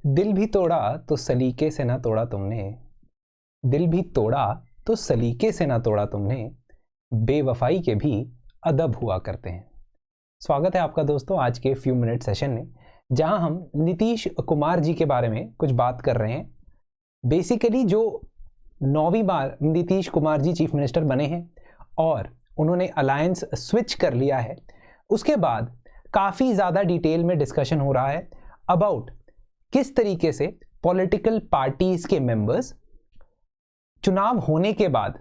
दिल भी तोड़ा तो सलीके से ना तोड़ा तुमने, दिल भी तोड़ा तो सलीके से ना तोड़ा तुमने, बेवफाई के भी अदब हुआ करते हैं। स्वागत है आपका दोस्तों आज के फ्यू मिनट सेशन में, जहां हम नीतीश कुमार जी के बारे में कुछ बात कर रहे हैं। बेसिकली जो 9वीं बार नीतीश कुमार जी चीफ मिनिस्टर बने हैं और उन्होंने अलायंस स्विच कर लिया है, उसके बाद काफ़ी ज़्यादा डिटेल में डिस्कशन हो रहा है अबाउट किस तरीके से पॉलिटिकल पार्टीज के मेंबर्स चुनाव होने के बाद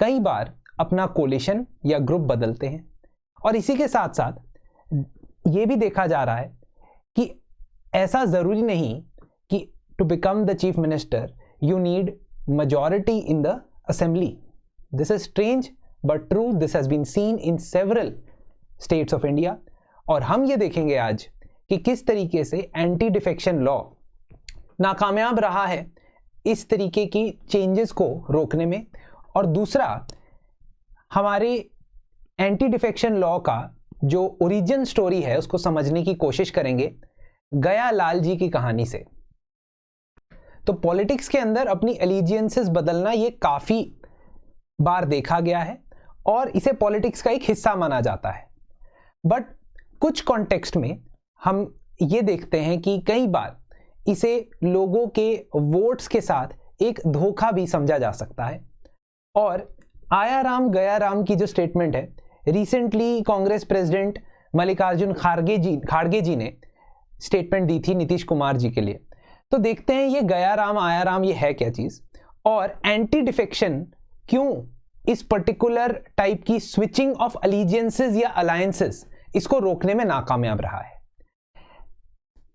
कई बार अपना कोलिशन या ग्रुप बदलते हैं। और इसी के साथ साथ ये भी देखा जा रहा है कि ऐसा ज़रूरी नहीं कि to become the chief minister you need majority in the assembly. This is strange but true. This has been seen in several states of India. और हम ये देखेंगे आज कि किस तरीके से एंटी डिफेक्शन लॉ नाकामयाब रहा है इस तरीके की चेंजेस को रोकने में। और दूसरा, हमारे एंटी डिफेक्शन लॉ का जो ओरिजिन स्टोरी है उसको समझने की कोशिश करेंगे गया लाल जी की कहानी से। तो पॉलिटिक्स के अंदर अपनी एलिजियंसेस बदलना ये काफ़ी बार देखा गया है और इसे पॉलिटिक्स का एक हिस्सा माना जाता है। बट कुछ कॉन्टेक्स्ट में हम ये देखते हैं कि कई बार इसे लोगों के वोट्स के साथ एक धोखा भी समझा जा सकता है। और आया राम गया राम की जो स्टेटमेंट है, रिसेंटली कांग्रेस प्रेसिडेंट मल्लिकार्जुन खाड़गे जी ने स्टेटमेंट दी थी नीतीश कुमार जी के लिए। तो देखते हैं ये गया राम आया राम ये है क्या चीज, और एंटी डिफेक्शन क्यों इस पर्टिकुलर टाइप की स्विचिंग ऑफ अलीजियंसेस या अलायंसेस इसको रोकने में नाकामयाब रहा है।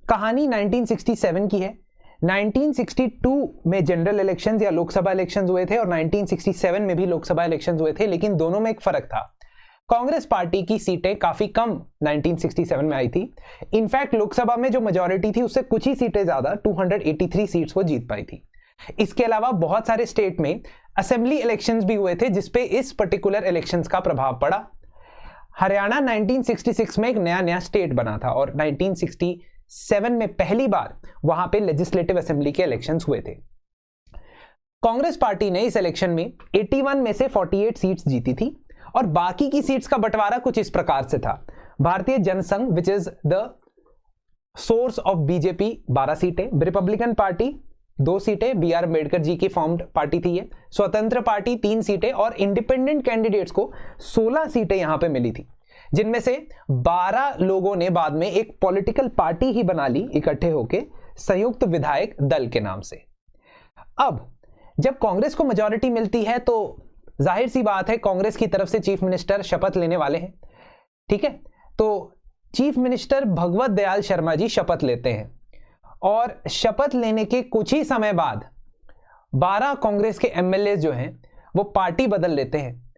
कहानी 1967 की है। 1962 में जनरल इलेक्शंस या लोकसभा इलेक्शंस हुए थे और 1967 में भी लोकसभा इलेक्शंस हुए थे, लेकिन दोनों में एक फर्क था। कांग्रेस पार्टी की सीटें काफी कम 1967 में आई थी। इनफैक्ट लोकसभा में जो मेजॉरिटी थी उससे कुछ ही सीटें ज्यादा 283 सीट्स वो जीत पाई थी। इसके अलावा बहुत सारे स्टेट में असेंबली इलेक्शंस भी हुए थे जिसपे इस पर्टिकुलर इलेक्शंस का प्रभाव पड़ा। हरियाणा 1966 में एक नया स्टेट बना था और 1967 में पहली बार वहां पे लेजिस्लेटिव असेंबली के इलेक्शंस हुए थे। कांग्रेस पार्टी ने इस इलेक्शन में 81 में से 48 सीट्स जीती थी और बाकी की सीट्स का बंटवारा कुछ इस प्रकार से था। Bharatiya Jansangh which is the source of BJP 12 सीटें, रिपब्लिकन पार्टी 2 सीटें, बी आर अम्बेडकर जी की फॉर्म्ड पार्टी थी ये, स्वतंत्र पार्टी 3 सीटें और इंडिपेंडेंट कैंडिडेट्स को 16 सीटें यहां पे मिली थी, जिनमें से 12 लोगों ने बाद में एक पॉलिटिकल पार्टी ही बना ली इकट्ठे होके संयुक्त विधायक दल के नाम से। अब जब कांग्रेस को मेजॉरिटी मिलती है तो जाहिर सी बात है कांग्रेस की तरफ से चीफ मिनिस्टर शपथ लेने वाले हैं, ठीक है। तो चीफ मिनिस्टर भगवत दयाल शर्मा जी शपथ लेते हैं और शपथ लेने के कुछ ही समय बाद 12 कांग्रेस के एमएलए जो हैं वो पार्टी बदल लेते हैं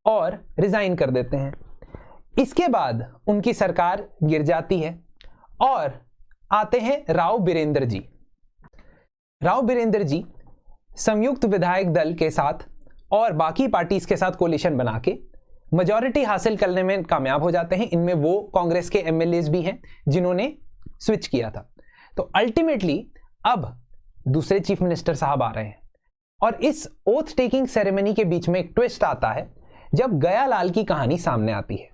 और रिजाइन कर देते हैं। इसके बाद उनकी सरकार गिर जाती है और आते हैं राव बीरेंद्र जी। राव बीरेंद्र जी संयुक्त विधायक दल के साथ और बाकी पार्टीज के साथ कोलिशन बना के मेजॉरिटी हासिल करने में कामयाब हो जाते हैं। इनमें वो कांग्रेस के एमएलएज भी हैं जिन्होंने स्विच किया था। तो अल्टीमेटली अब दूसरे चीफ मिनिस्टर साहब आ रहे हैं और इस ओथ टेकिंग सेरेमनी के बीच में एक ट्विस्ट आता है जब गया लाल की कहानी सामने आती है।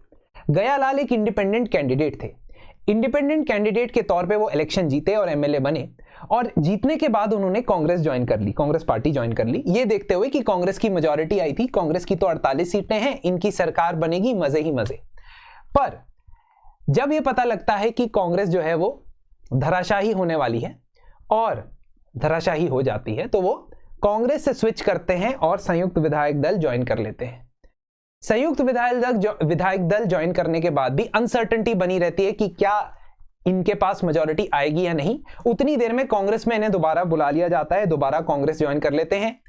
गया लाल एक इंडिपेंडेंट कैंडिडेट थे। इंडिपेंडेंट कैंडिडेट के तौर पे वो इलेक्शन जीते और एमएलए बने और जीतने के बाद उन्होंने कांग्रेस ज्वाइन कर ली, कांग्रेस पार्टी ज्वाइन कर ली, ये देखते हुए कि कांग्रेस की मेजॉरिटी आई थी, कांग्रेस की तो 48 सीटें हैं, इनकी सरकार बनेगी, मजे ही मजे। पर जब ये पता लगता है कि कांग्रेस जो है वो धराशाही होने वाली है और धराशाही हो जाती है, तो वो कांग्रेस से स्विच करते हैं और संयुक्त विधायक दल ज्वाइन कर लेते हैं। संयुक्त विधायक दल ज्वाइन करने के बाद भी अनसर्टेनिटी बनी रहती है कि क्या इनके पास मेजॉरिटी आएगी या नहीं। उतनी देर में कांग्रेस में इन्हें दोबारा बुला लिया जाता है, दोबारा कांग्रेस ज्वाइन कर लेते हैं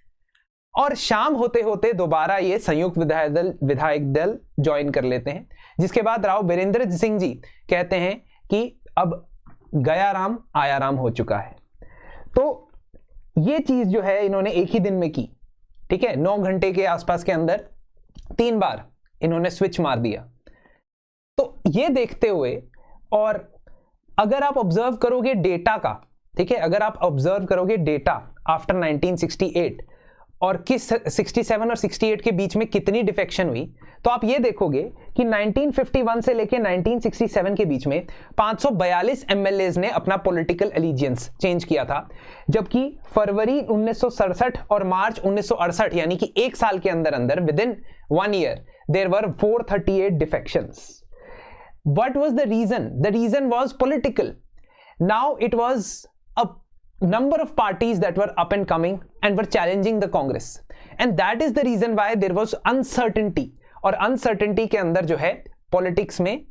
और शाम होते होते दोबारा ये संयुक्त विधायक दल ज्वाइन कर लेते हैं। जिसके बाद राव बीरेंद्र सिंह जी कहते हैं कि अब गया राम आया राम हो चुका है। तो ये चीज जो है इन्होंने एक ही दिन में की, ठीक है। 9 घंटे के आसपास के अंदर 3 बार इन्होंने स्विच मार दिया। तो ये देखते हुए, और अगर आप ऑब्जर्व करोगे डेटा का, ठीक है, अगर आप ऑब्जर्व करोगे डेटा आफ्टर 1968 और किस 67 और 68 के बीच में कितनी डिफेक्शन हुई, तो आप ये देखोगे कि 1951 से लेके 1967 के बीच में 542 एमएलएज ने अपना पॉलिटिकल एलिजियंस चेंज किया था, जबकि फरवरी 1967 और मार्च 1968 यानी कि एक साल के अंदर अंदर within 1 year there were 438 defections. What was the reason? The reason was political. Now it was a number of parties that were up and coming and were challenging the Congress, and that is the reason why there was uncertainty. और uncertainty के अंदर जो है politics में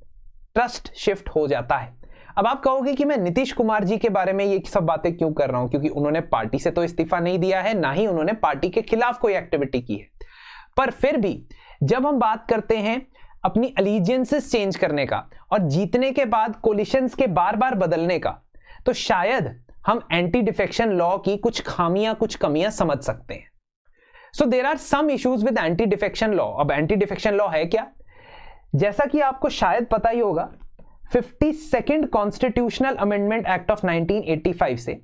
trust shift हो जाता है. अब आप कहोगे कि मैं नीतीश कुमार जी के बारे में ये सब बातें क्यों कर रहा हूं, क्योंकि उन्होंने पार्टी से तो इस्तीफा नहीं दिया है, ना ही उन्होंने पार्टी के खिलाफ कोई एक्टिविटी की है. पर फिर भी जब हम बात करते हैं अपनी अलीजियंसेस चेंज करने का और जीतने के बाद कोलिशंस के बार बार बदलने का, तो शायद हम एंटी डिफेक्शन लॉ की कुछ खामियां, कुछ कमियां समझ सकते हैं. So there are some issues with anti defection law. अब एंटी डिफेक्शन लॉ है क्या? जैसा कि आपको शायद पता ही होगा, 52nd constitutional amendment act of 1985 से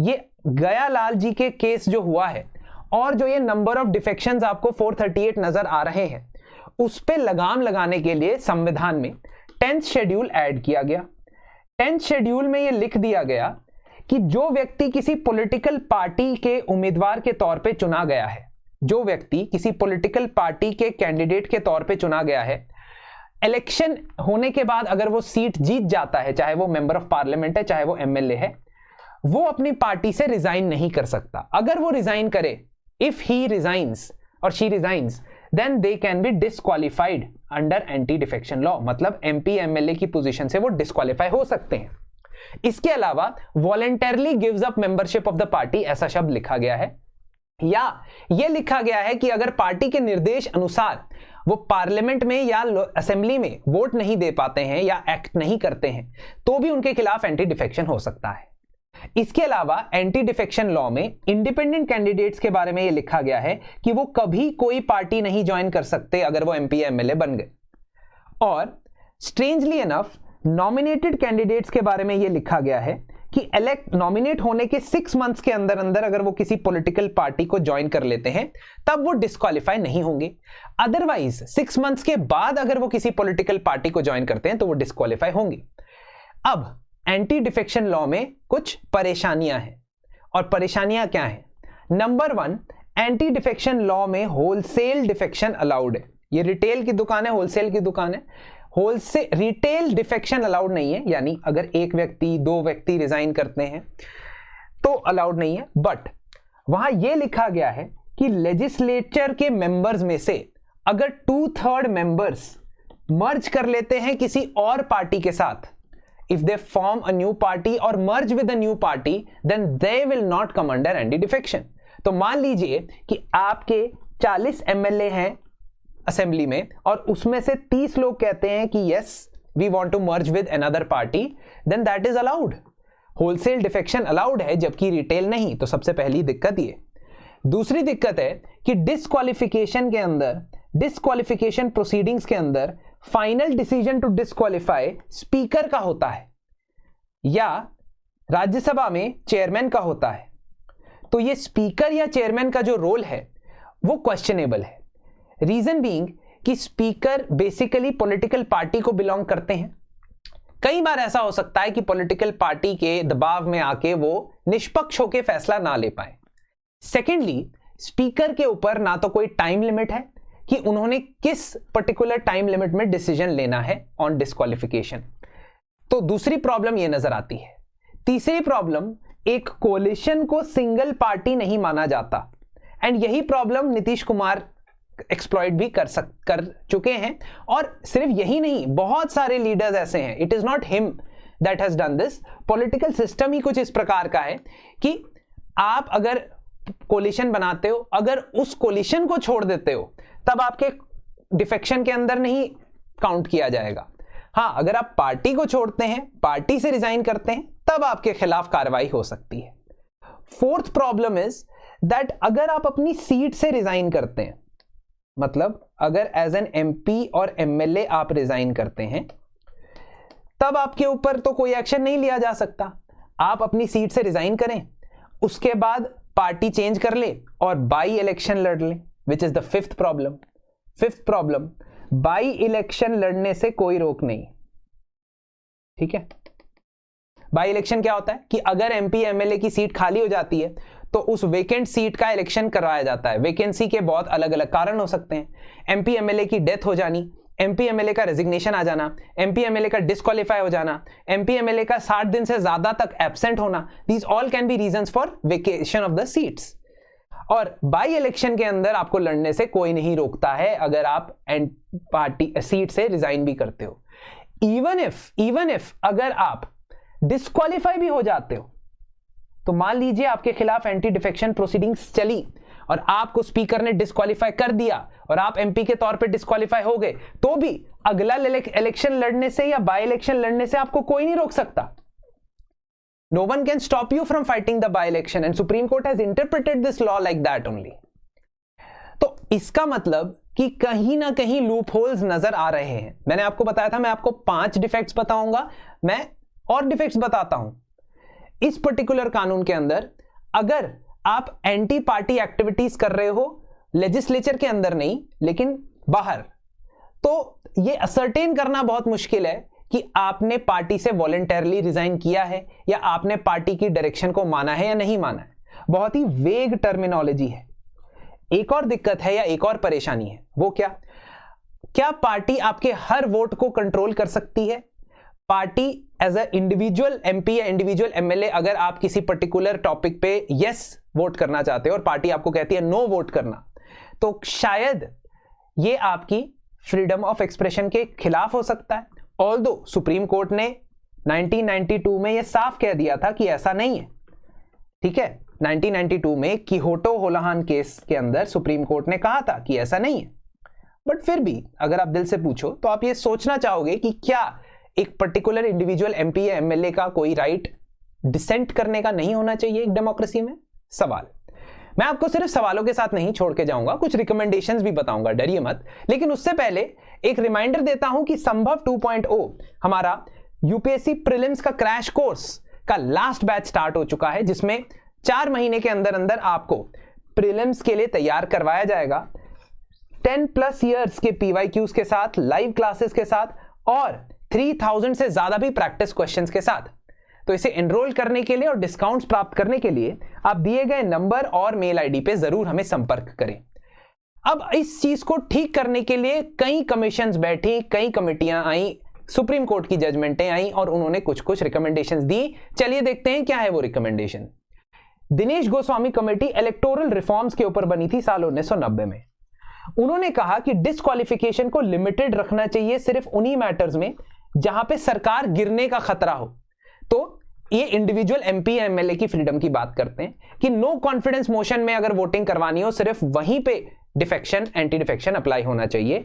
ये गयालाल जी के केस जो हुआ है और जो ये नंबर ऑफ डिफेक्शंस आपको 438 नजर आ रहे हैं, उस पे लगाम लगाने के लिए संविधान में 10th शेड्यूल ऐड किया गया. 10th शेड्यूल में यह लिख दिया गया कि जो व्यक्ति किसी पॉलिटिकल पार्टी के उम्मीदवार के तौर पे चुना गया है, जो व्यक्ति किसी पॉलिटिकल पार्टी के कैंडिडेट के तौर पे चुना गया है, इलेक्शन होने के बाद अगर वो सीट जीत जाता है, चाहे वो मेंबर ऑफ पार्लियामेंट है, चाहे वो एमएलए है, वो अपनी पार्टी से रिजाइन नहीं कर सकता. अगर वो रिजाइन करे, इफ ही रिजाइंस और she resigns, then they can be disqualified under anti defection law. मतलब MP MLA की पोजीशन से वो डिस्क्वालीफाई हो सकते हैं. इसके अलावा voluntarily gives up membership of the party, ऐसा शब्द लिखा गया है, या ये लिखा गया है कि अगर पार्टी के निर्देश अनुसार वो पार्लियामेंट में या असेंबली में वोट नहीं दे पाते हैं या एक्ट नहीं करते हैं, तो भी उनके खिलाफ एंटी डिफेक्शन हो सकता है. इसके अलावा एंटी डिफेक्शन लॉ में इंडिपेंडेंट कैंडिडेट्स के बारे में यह लिखा गया है कि वो कभी कोई पार्टी नहीं ज्वाइन कर सकते अगर वो एमपी एमएलए बन गए. और स्ट्रेंजली इनफ नॉमिनेटेड कैंडिडेट्स के बारे में यह लिखा गया है कि नॉमिनेट होने के 6 मंथ्स के अंदर अंदर अगर वो किसी पॉलिटिकल पार्टी को ज्वाइन कर लेते हैं तब वो डिस्क्वालीफाई नहीं होंगे. अदरवाइज 6 मंथ्स के बाद अगर वो किसी पॉलिटिकल पार्टी को ज्वाइन करते हैं तो वो डिस्क्वालीफाई होंगे. अब एंटी डिफेक्शन लॉ में कुछ परेशानियां हैं, और परेशानियां क्या हैं? नंबर 1, एंटी डिफेक्शन लॉ में होलसेल डिफेक्शन अलाउड है. ये रिटेल की दुकान है, होलसेल की दुकान है. होलसेल रिटेल डिफेक्शन अलाउड नहीं है, यानी अगर एक व्यक्ति 2 व्यक्ति रिजाइन करते हैं तो अलाउड नहीं है. बट वहां यह लिखा गया है कि लेजिस्लेचर के मेंबर्स में से अगर 2/3 मेंबर्स मर्ज कर लेते हैं किसी और पार्टी के साथ, if they form a new party or merge with a new party, then they will not come under anti defection. तो मान लीजिए कि आपके 40 एमएलए हैं असेंबली में और उसमें से 30 लोग कहते हैं कि yes we want to merge with another party, then that is allowed. Wholesale defection allowed है जबकि रिटेल नहीं. तो सबसे पहली दिक्कत ये. दूसरी दिक्कत है कि डिस्क्वालिफिकेशन के अंदर, डिस्क्वालिफिकेशन प्रोसीडिंग्स के अंदर final decision to disqualify speaker का होता है या राज्यसभा में चेयरमैन का होता है. तो ये स्पीकर या चेयरमैन का जो रोल है वो क्वेश्चनेबल है. रीजन बीइंग कि स्पीकर बेसिकली पॉलिटिकल पार्टी को बिलोंग करते हैं. कई बार ऐसा हो सकता है कि पॉलिटिकल पार्टी के दबाव में आके वो निष्पक्ष होकर फैसला ना ले पाए. सेकेंडली, स्पीकर के ऊपर ना तो कोई टाइम लिमिट है कि उन्होंने किस पर्टिकुलर टाइम लिमिट में डिसीजन लेना है ऑन डिस्क्वालिफिकेशन. तो दूसरी प्रॉब्लम ये नजर आती है. तीसरी प्रॉब्लम, एक कोलिशन को सिंगल पार्टी नहीं माना जाता, एंड यही प्रॉब्लम नीतीश कुमार एक्सप्लॉइट भी कर चुके हैं. और सिर्फ यही नहीं, बहुत सारे लीडर्स ऐसे हैं. It is not him that has done this. Political system ही कुछ इस प्रकार का है कि आप अगर कोलिशन बनाते हो, अगर उस कोलिशन को छोड़ देते हो तब आपके डिफेक्शन के अंदर नहीं काउंट किया जाएगा. हाँ, अगर आप पार्टी को छोड़ते हैं, पार्टी से रिजाइन करते हैं, तब आपके खिलाफ कार्रवाई हो सकती है. फोर्थ प्रॉब्लम इज दैट अगर आप अपनी सीट से रिजाइन करते हैं, मतलब अगर एज एन एमपी और एमएलए आप रिजाइन करते हैं, तब आपके ऊपर तो कोई एक्शन नहीं लिया जा सकता. आप अपनी सीट से रिजाइन करें, उसके बाद पार्टी चेंज कर ले और बाई इलेक्शन लड़ ले, विच is the fifth problem. Fifth problem, by election लड़ने से कोई रोक नहीं। ठीक है, बाई इलेक्शन क्या होता है कि अगर एमपी एमएलए की सीट खाली हो जाती है तो उस वेकेंट सीट का इलेक्शन करवाया जाता है। वैकेंसी के बहुत अलग अलग कारण हो सकते हैं, एमपी एमएलए की डेथ हो जानी, एमपी एमएलए का रेजिग्नेशन आ जाना, एमपी एमएलए का डिस्क्वालीफाई हो जाना, एमपी एमएलए का 60 दिन से ज्यादा तक एब्सेंट होना। These all can be reasons for vacation of the seats. और बाई इलेक्शन के अंदर आपको लड़ने से कोई नहीं रोकता है अगर आप पार्टी सीट से रिजाइन भी करते हो। इवन इफ अगर आप डिस्क्वालीफाई भी हो जाते हो, तो मान लीजिए आपके खिलाफ एंटी डिफेक्शन प्रोसीडिंग्स चली और आपको स्पीकर ने डिस्क्वालीफाई कर दिया और आप एमपी के तौर पे डिस्क्वालीफाई हो गए, तो भी अगला इलेक्शन लड़ने से या बाई इलेक्शन लड़ने से आपको कोई नहीं रोक सकता। No one can stop you from fighting the by-election and Supreme Court has interpreted this law like that only. तो इसका मतलब कि कहीं ना कहीं लूप होल्स नजर आ रहे हैं। मैंने आपको बताया था मैं आपको 5 डिफेक्ट्स बताऊंगा, मैं और डिफेक्ट्स बताता हूं। इस पर्टिकुलर कानून के अंदर अगर आप एंटी पार्टी एक्टिविटीज कर रहे हो, लेजिस्लेचर के अंदर नहीं लेकिन बाहर, तो ये असर्टेन करना बहुत मुश्किल है कि आपने पार्टी से वॉलंटरली रिजाइन किया है या आपने पार्टी की डायरेक्शन को माना है या नहीं माना है। बहुत ही वेग टर्मिनोलॉजी है। एक और दिक्कत है या एक और परेशानी है, वो क्या पार्टी आपके हर वोट को कंट्रोल कर सकती है? Party as a individual MP या इंडिविजुअल एमएलए अगर आप किसी पर्टिकुलर टॉपिक पे यस वोट करना चाहते हो और पार्टी आपको कहती है नो वोट करना, तो शायद ये आपकी फ्रीडम ऑफ एक्सप्रेशन के खिलाफ हो सकता है। ऑल्दो सुप्रीम कोर्ट ने 1992 में यह साफ कह दिया था कि ऐसा नहीं है। ठीक है, 1992 में किहोटो होलाहान केस के अंदर सुप्रीम कोर्ट ने कहा था कि ऐसा नहीं है। बट फिर भी अगर आप दिल से पूछो तो आप ये सोचना चाहोगे कि क्या एक पर्टिकुलर इंडिविजुअल एमपी या एमएलए का कोई राइट डिसेंट करने का नहीं होना चाहिए एक डेमोक्रेसी में? सवाल। मैं आपको सिर्फ सवालों के साथ नहीं छोड़ के जाऊंगा, कुछ रिकमेंडेशंस भी बताऊंगा, डरिए मत। लेकिन उससे पहले एक रिमाइंडर देता हूं कि संभव 2.0 हमारा यूपीएससी प्रीलिम्स का क्रैश कोर्स का लास्ट बैच स्टार्ट हो चुका है, जिसमें 4 महीने के अंदर अंदर आपको प्रीलिम्स के लिए तैयार करवाया जाएगा 10+ इयर्स के पीवाईक्यूज के साथ, लाइव क्लासेस के साथ और 3000 से ज्यादा भी प्रैक्टिस क्वेश्चंस के साथ। तो इसे एनरोल करने के लिए और डिस्काउंट्स प्राप्त करने के लिए आप दिए गए नंबर और मेल आईडी पे जरूर हमें संपर्क करें। अब इस चीज को ठीक करने के लिए कई कमीशंस बैठी, कई कमेटियां आई, सुप्रीम कोर्ट की जजमेंटें आई और उन्होंने कुछ कुछ रिकमेंडेशंस दी। चलिए देखते हैं क्या है वो recommendation. Dinesh Goswami committee electoral reforms के ऊपर बनी थी साल 1990 में। उन्होंने कहा कि डिस्क्वालिफिकेशन को लिमिटेड रखना चाहिए सिर्फ उन्हीं मैटर्स में जहां पे सरकार गिरने का खतरा हो। तो ये इंडिविजुअल एमपी या एमएलए की फ्रीडम की बात करते हैं कि नो कॉन्फिडेंस मोशन में अगर वोटिंग करवानी हो सिर्फ वहीं पे डिफेक्शन, एंटी डिफेक्शन अप्लाई होना चाहिए।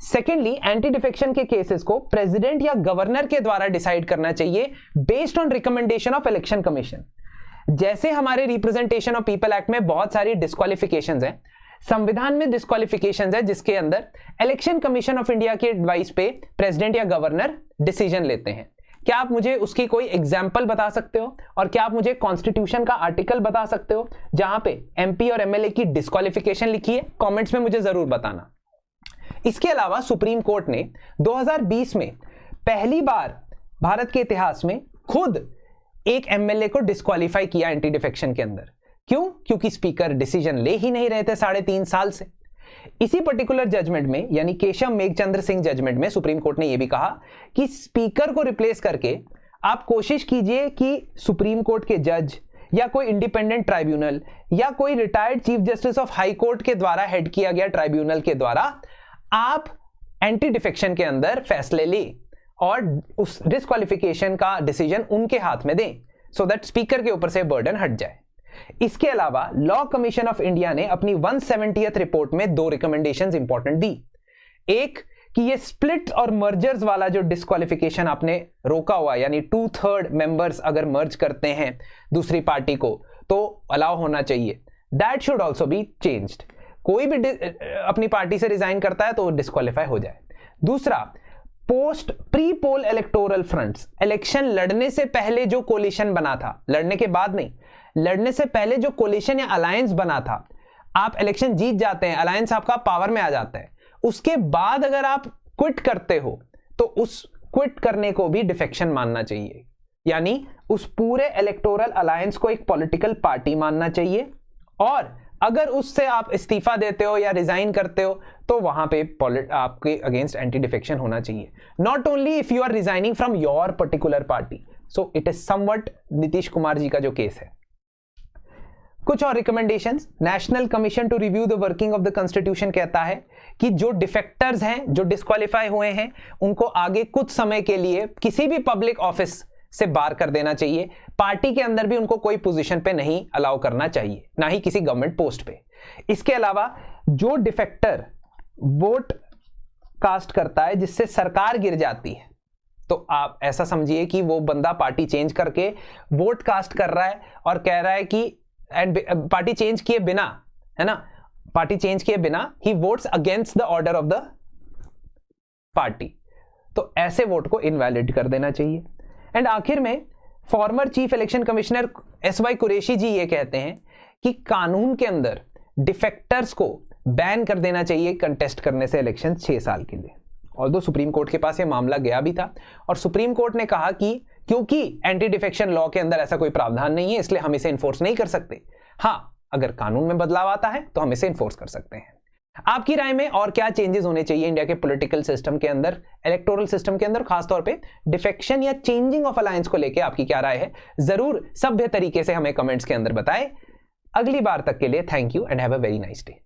सेकेंडली, एंटी डिफेक्शन के केसेस को प्रेसिडेंट या गवर्नर के द्वारा डिसाइड करना चाहिए based on recommendation of election commission. जैसे हमारे रिप्रेजेंटेशन ऑफ पीपल एक्ट में बहुत सारी डिस्क्वालिफिकेशंस हैं, संविधान में डिस्क्वालिफिकेशंस है जिसके अंदर इलेक्शन कमीशन ऑफ इंडिया के एडवाइस पे प्रेसिडेंट या गवर्नर डिसीजन लेते हैं। क्या आप मुझे उसकी कोई एग्जाम्पल बता सकते हो? और क्या आप मुझे कॉन्स्टिट्यूशन का आर्टिकल बता सकते हो जहां पे एमपी और एमएलए की डिस्क्वालिफिकेशन लिखी है? कमेंट्स में मुझे जरूर बताना। इसके अलावा सुप्रीम कोर्ट ने 2020 में पहली बार भारत के इतिहास में खुद एक एमएलए को डिस्क्वालीफाई किया एंटी डिफेक्शन के अंदर। क्यों? क्योंकि स्पीकर डिसीजन ले ही नहीं रहे थे 3.5 साल से। इसी पर्टिकुलर जजमेंट में यानी केशव मेघचंद्र सिंह जजमेंट में सुप्रीम कोर्ट ने यह भी कहा कि स्पीकर को रिप्लेस करके आप कोशिश कीजिए कि सुप्रीम कोर्ट के जज या कोई इंडिपेंडेंट ट्राइब्यूनल या कोई retired chief justice of high court के द्वारा हेड किया गया ट्राइब्यूनल के द्वारा आप एंटी डिफेक्शन के अंदर फैसले ले और उस डिस्क्वालिफिकेशन का डिसीजन उनके हाथ में दें, सो दैट स्पीकर के ऊपर से बर्डन हट जाए। इसके अलावा लॉ कमीशन ऑफ इंडिया ने अपनी 170th रिपोर्ट में 2 रिकमेंडेशंस इंपॉर्टेंट दी। एक कि ये स्प्लिट और मर्जर्स वाला जो डिस्क्वालिफिकेशन आपने रोका हुआ, यानी 2/3 मेंबर्स अगर मर्ज करते हैं दूसरी पार्टी को तो अलाउ होना चाहिए, that should also be changed. कोई भी अपनी पार्टी से रिजाइन करता है तो डिस्क्वालीफाई हो जाए। दूसरा, post pre poll electoral fronts, election लड़ने से पहले जो कोलिशन बना था, लड़ने के बाद नहीं, लड़ने से पहले जो कोलिशन या अलायंस बना था, आप इलेक्शन जीत जाते हैं, अलायंस आपका पावर में आ जाता है, उसके बाद अगर आप क्विट करते हो तो उस क्विट करने को भी डिफेक्शन मानना चाहिए, यानी उस पूरे इलेक्टोरल अलायंस को एक पॉलिटिकल पार्टी मानना चाहिए, और अगर उससे आप इस्तीफा देते हो या रिजाइन करते हो तो वहां पे आपके अगेंस्ट एंटी डिफेक्शन होना चाहिए, not only if you are resigning from your particular party. So it is somewhat Nitish Kumar ji का जो केस है। कुछ और recommendations, national commission to review the working of the constitution कहता है कि जो डिफेक्टर्स हैं, जो डिस्क्वालीफाई हुए हैं, उनको आगे कुछ समय के लिए किसी भी पब्लिक ऑफिस से बाहर कर देना चाहिए, पार्टी के अंदर भी उनको कोई पोजीशन पे नहीं अलाउ करना चाहिए, ना ही किसी गवर्नमेंट पोस्ट पे। इसके अलावा जो डिफेक्टर वोट कास्ट करता है जिससे सरकार गिर जाती है, तो आप ऐसा समझिए कि वो बंदा पार्टी चेंज करके वोट कास्ट कर रहा है और कह रहा है कि पार्टी चेंज किए बिना, है ना, पार्टी चेंज किए बिना ही votes against the order of the party, तो ऐसे वोट को इनवैलिड कर देना चाहिए। एंड आखिर में former chief election commissioner S Y. Qureshi ji ये कहते हैं कि कानून के अंदर डिफेक्टर्स को बैन कर देना चाहिए कंटेस्ट करने से इलेक्शन 6 साल के लिए। ऑल्दो सुप्रीम कोर्ट के पास ये मामला गया भी था और सुप्रीम कोर्ट ने कहा कि क्योंकि एंटी डिफेक्शन लॉ के अंदर ऐसा कोई प्रावधान नहीं है, इसलिए हम इसे इन्फोर्स नहीं कर सकते। हाँ, अगर कानून में बदलाव आता है तो हम इसे इन्फोर्स कर सकते हैं। आपकी राय में और क्या चेंजेस होने चाहिए इंडिया के पॉलिटिकल सिस्टम के अंदर, इलेक्टोरल सिस्टम के अंदर, खासतौर पे डिफेक्शन या चेंजिंग ऑफ अलायंस को लेके आपकी क्या राय है, जरूर सभ्य तरीके से हमें कमेंट्स के अंदर बताएं। अगली बार तक के लिए thank you and have a very nice day.